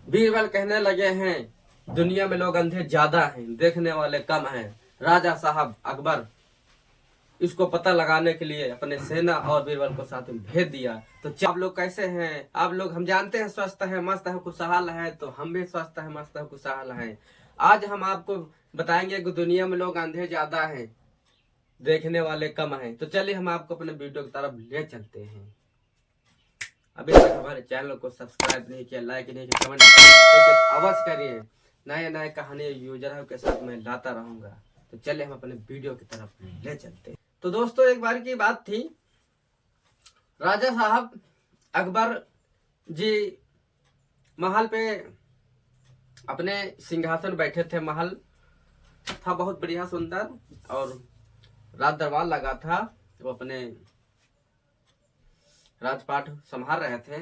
बीरबल कहने लगे हैं दुनिया में लोग अंधे ज्यादा हैं, देखने वाले कम हैं। राजा साहब अकबर इसको पता लगाने के लिए अपने सेना और बीरबल को साथ में भेज दिया। तो आप लोग कैसे हैं? आप लोग हम जानते हैं स्वस्थ है, मस्त है, खुशहाल है। तो हम भी स्वस्थ है, मस्त है, खुशहाल है। आज हम आपको बताएंगे कि दुनिया में लोग अंधे ज्यादा हैं, देखने वाले कम हैं। तो चलिए हम आपको अपने वीडियो की तरफ ले चलते हैं। अभी तक हमारे चैनल को सब्सक्राइब नहीं किया, लाइक नहीं किया, कमेंट अवश्य करिए। नए नए कहानी यूजर के साथ मैं लाता रहूंगा। तो चलिए हम अपने वीडियो की तरफ ले चलते हैं। तो दोस्तों, एक बार की बात थी, राजा साहब अकबर जी महल पे अपने सिंहासन बैठे थे। महल था बहुत बढ़िया सुंदर और राज दरबार लगा था। वो अपने राजपाट संभाल रहे थे।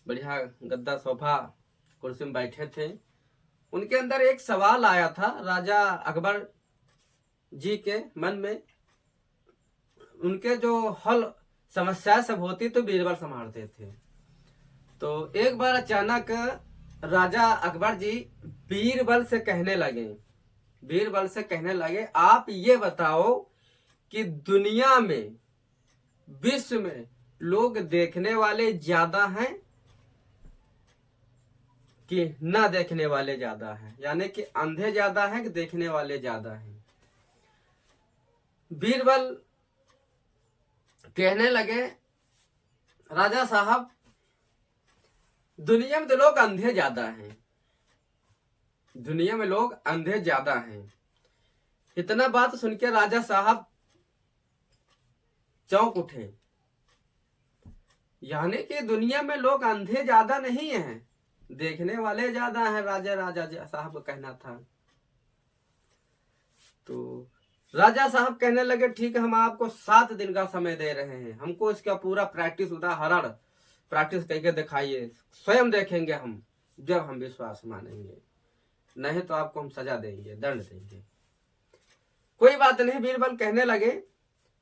बढ़िया गद्दा सोफा कुर्सी में बैठे थे। उनके अंदर एक सवाल आया था राजा अकबर जी के मन में। उनके जो हल समस्या सब होती तो बीरबल संभालते थे। तो एक बार अचानक राजा अकबर जी बीरबल से कहने लगे आप ये बताओ कि दुनिया में, विश्व में लोग देखने वाले ज्यादा हैं कि ना देखने वाले ज्यादा हैं? यानी कि अंधे ज्यादा हैं कि देखने वाले ज्यादा हैं? बीरबल कहने लगे राजा साहब दुनिया में तो लोग अंधे ज्यादा हैं, दुनिया में लोग अंधे ज्यादा हैं। इतना बात सुन के राजा साहब चौंक उठे। यानी कि दुनिया में लोग अंधे ज्यादा नहीं हैं, देखने वाले ज्यादा हैं, राजा साहब का कहना था। तो राजा साहब कहने लगे ठीक है, हम आपको 7 दिन का समय दे रहे हैं। हमको इसका पूरा प्रैक्टिस, उदाहरण प्रैक्टिस करके दिखाइए, स्वयं देखेंगे हम, जब हम विश्वास मानेंगे। नहीं तो आपको हम सजा देंगे, दंड देंगे। कोई बात नहीं, बीरबल कहने लगे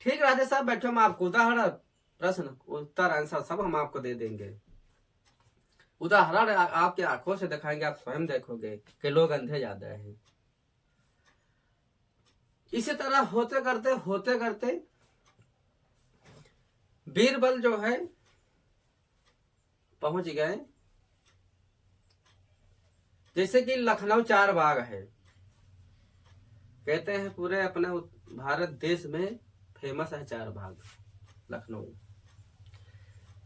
ठीक राजा साहब बैठो, हम आपको उदाहरण, प्रश्न, उत्तर, आंसर सब हम आपको दे देंगे। उदाहरण आपके आंखों से दिखाएंगे, आप स्वयं देखोगे कि लोग अंधे ज्यादा हैं। इसी तरह होते करते बीरबल जो है पहुंच गए। जैसे कि लखनऊ 4 बाग है, कहते हैं पूरे अपने भारत देश में फेमस है 4 बाग लखनऊ।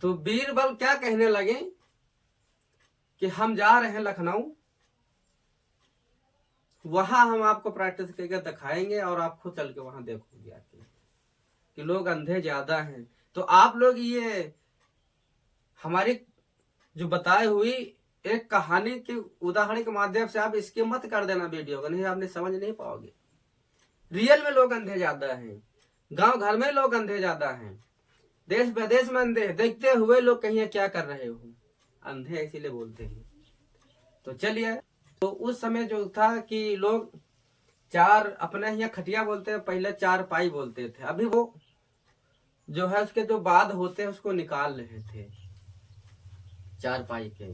तो बीरबल क्या कहने लगे कि हम जा रहे हैं लखनऊ, वहां हम आपको प्रैक्टिस करके दिखाएंगे और आप खुद चल के वहां देखोगे आके कि लोग अंधे ज्यादा हैं। तो आप लोग ये हमारी जो बताई हुई एक कहानी के उदाहरण के माध्यम से आप इसके मत कर देना वीडियो को, नहीं आपने समझ नहीं पाओगे। रियल में लोग अंधे ज्यादा हैं, गांव घर में लोग अंधे ज्यादा हैं, देश विदेश में अंधे, देखते हुए लोग कहीं क्या कर रहे हो, अंधे इसीलिए बोलते हैं। तो चलिए, तो उस समय जो था कि लोग 4, अपने यहाँ खटिया बोलते हैं, पहले 4 पाई बोलते थे। अभी वो जो है उसके जो बाद होते हैं उसको निकाल रहे थे 4 पाई के।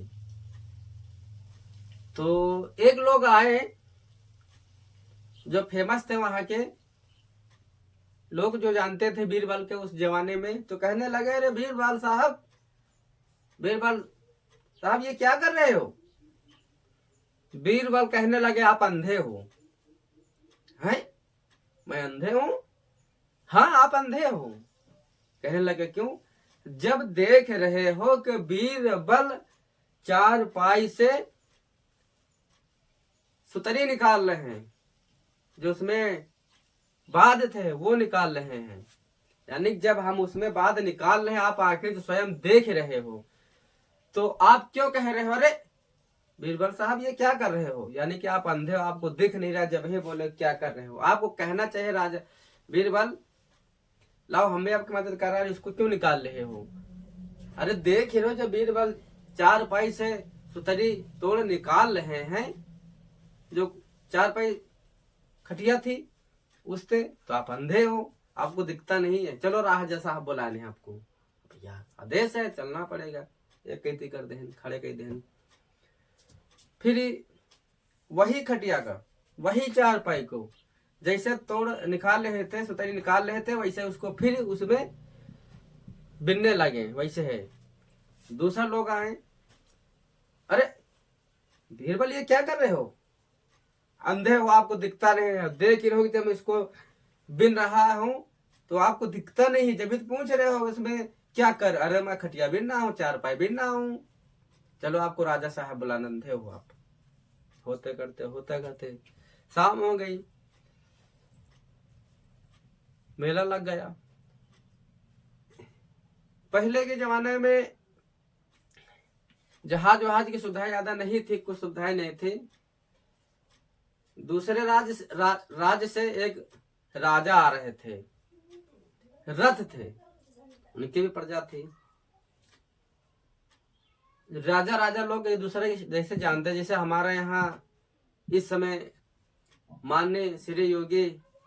तो एक लोग आए जो फेमस थे, वहां के लोग जो जानते थे बीरबल के उस जमाने में। तो कहने लगे अरे बीरबल साहब ये क्या कर रहे हो? बीरबल कहने लगे आप अंधे हो। हैं? मैं अंधे हूं? हाँ आप अंधे हो। कहने लगे क्यों? जब देख रहे हो कि बीरबल 4 पाई से सुतरी निकाल रहे हैं, जो उसमें बाद थे वो निकाल रहे हैं, यानी जब हम उसमें बाद निकाल रहे हैं, आप आखिर स्वयं देख रहे हो, तो आप क्यों कह रहे हो अरे बीरबल साहब ये क्या कर रहे हो? यानी कि आप अंधे हो, आपको दिख नहीं रहा, जब ही बोले क्या कर रहे हो। आपको कहना चाहिए राजा बीरबल लाओ हमें आपकी मदद कर रहा है, इसको क्यों निकाल रहे हो? अरे देख रहे हो जब बीरबल 4 पाई से सुतरी तोड़ निकाल रहे हैं, जो 4 पाई खटिया थी उससे, तो आप अंधे हो, आपको दिखता नहीं है। चलो राजा साहब बुलाने आपको, भैया आदेश है चलना पड़ेगा। एक कहती कर देन, खड़े कह देन, फिर वही खटिया का, वही चारपाई को जैसे तोड़ निकाल रहे थे, सुतरी निकाल रहे थे, वैसे उसको फिर उसमें बिनने लगे। वैसे है। दूसरा लोग आए, अरे बीरबल ये क्या कर रहे हो, अंधे हो, आपको दिखता नहीं है, देख ही रहोगे जब इसको बिन रहा हूं तो आपको दिखता नहीं, जब भी तो पूछ रहे हो इसमें क्या कर, अरे मैं खटिया बिनना हूँ, चारपाई बिनना हूँ। चलो आपको राजा साहब बुलाना, अंधे हो आप। होते करते शाम हो गई, मेला लग गया। पहले के जमाने में जहाज वहाज की सुविधाएं ज्यादा नहीं थी, कुछ सुविधाएं नहीं थी। दूसरे राज्य से एक राजा आ रहे थे, रथ थे, उनकी भी प्रजा थी। राजा लोग एक दूसरे जैसे जानते, जैसे हमारे यहाँ इस समय माननीय श्री योगी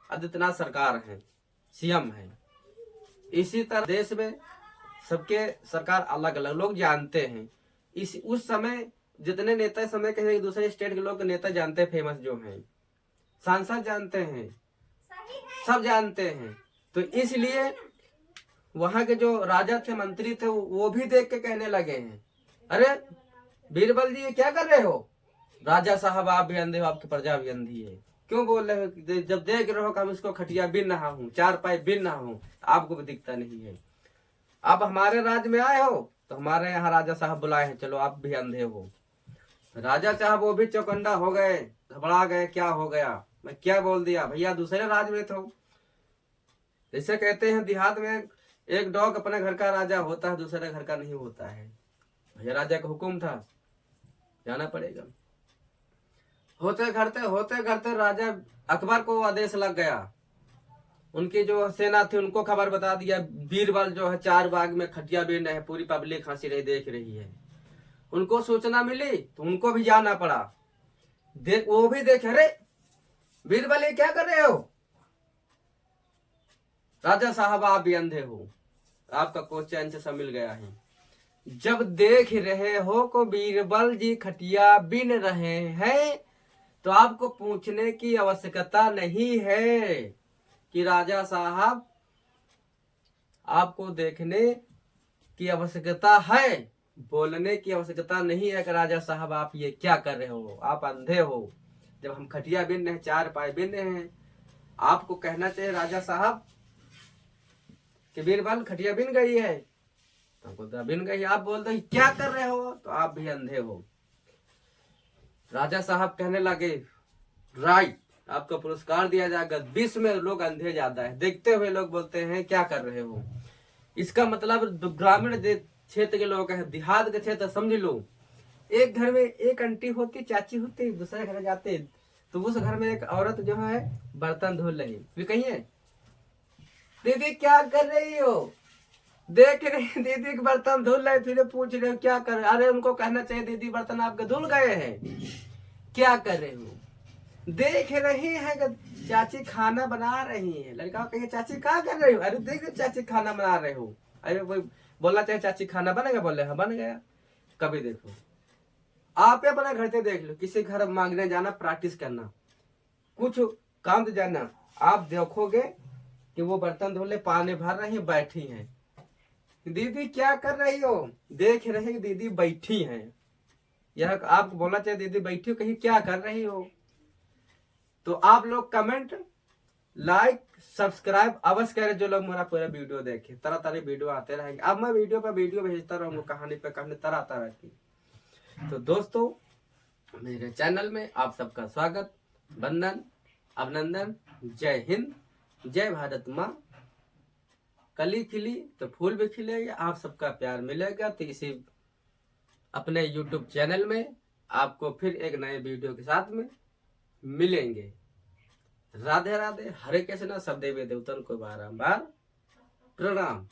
आदित्यनाथ सरकार है, सीएम है। इसी तरह देश में सबके सरकार अलग अलग लोग जानते हैं। उस समय जितने नेता समय के एक दूसरे स्टेट के लोग नेता जानते हैं, फेमस जो हैं, सांसद जानते हैं, सब जानते हैं। तो इसलिए वहां के जो राजा थे, मंत्री थे, वो भी देख के कहने लगे हैं, अरे बीरबल जी ये क्या कर रहे हो, राजा साहब आप भी अंधे हो, आपकी प्रजा भी अंधी है, क्यों बोल रहे हो, जब देख रहे हो कि हम इसको खटिया बिन रहा हूँ, चारपाई बिन रहा हूँ, आपको भी दिखता नहीं है। आप हमारे राज्य में आए हो तो हमारे यहाँ राजा साहब बुलाए हैं, चलो आप भी अंधे हो। राजा साहब वो भी चौकन्ना हो गए, घबरा गए, क्या हो गया, मैं क्या बोल दिया, भैया दूसरे राज्य में तो जैसे कहते हैं देहात में एक डॉग अपने घर का राजा होता है, दूसरे घर का नहीं होता है। भैया राजा का हुक्म था, जाना पड़ेगा। होते करते राजा अकबर को आदेश लग गया, उनकी जो सेना थी उनको खबर बता दिया, बीरबल जो है चार बाग में खटिया बीन रहे, पूरी पब्लिक हंसी रही देख रही है। उनको सूचना मिली तो उनको भी जाना पड़ा। वो भी देखे, अरे बीरबल ये क्या कर रहे हो, राजा साहब आप भी अंधे हो, आपका क्वेश्चन से सब मिल गया है। जब देख रहे हो को बीरबल जी खटिया बिन रहे हैं तो आपको पूछने की आवश्यकता नहीं है कि राजा साहब आपको देखने की आवश्यकता है, बोलने की आवश्यकता नहीं है कि राजा साहब आप ये क्या कर रहे हो, आप अंधे हो। जब हम खटिया बिन रहे हैं, चार पाए बिन रहे हैं, आपको कहना चाहिए राजा साहब कि बीरबल खटिया बिन गई है, तो बिन गई, आप बोलते हैं क्या कर रहे हो, तो आप भी अंधे हो। राजा साहब कहने लगे, राइट, आपको पुरस्कार दिया जाएगा। विश्व में लोग अंधे ज्यादा है, देखते हुए लोग बोलते हैं क्या कर रहे हो। इसका मतलब ग्रामीण क्षेत्र के लोग हैं, देहात के क्षेत्र समझ लो, एक घर में एक आंटी होती, चाची होती, दूसरे घर जाते तो उस घर में एक औरत जो है बर्तन धुल रही, वे कहिए दीदी क्या कर रही हो, देख रही दीदी के बर्तन धुल रहे, फिर पूछ रहे हो क्या कर रहे, अरे उनको कहना चाहिए दीदी बर्तन आपके धुल गए हैं, क्या कर रहे हो। देख रही है कि चाची खाना बना रही है, लड़का कहिए चाची क्या कर रही हो, अरे देख चाची खाना बना रहे हो, अरे कोई बोलना चाहिए चाची खाना बनेगा, बोले हाँ बन गया। कभी देखो आप अपने घर से देख लो, किसी घर मांगने जाना, प्रैक्टिस करना, कुछ काम तो जाना, आप देखोगे कि वो बर्तन धोले पानी भर रही है, बैठी हैं, दीदी क्या कर रही हो, देख रहे दीदी बैठी हैं, यह आपको बोलना चाहिए दीदी बैठी हो, कहीं क्या कर रही हो। तो आप लोग कमेंट, लाइक, सब्सक्राइब अवश्य करें, जो लोग मेरा पूरा वीडियो देखे, तरह तरह वीडियो आते रहेंगे। अब मैं वीडियो पर वीडियो भेजता रहूंगा, कहानी पे कहानी, तरह तरह की। तो दोस्तों मेरे चैनल में आप सबका स्वागत, वंदन, अभिनंदन, जय हिंद, जय भारत माँ। कली खिली तो फूल भी खिलेगा, आप सबका प्यार मिलेगा। तो इसी अपने YouTube चैनल में आपको फिर एक नए वीडियो के साथ में मिलेंगे। राधे राधे, हरे कृष्णा, सब देवी देवताओं को बारंबार प्रणाम।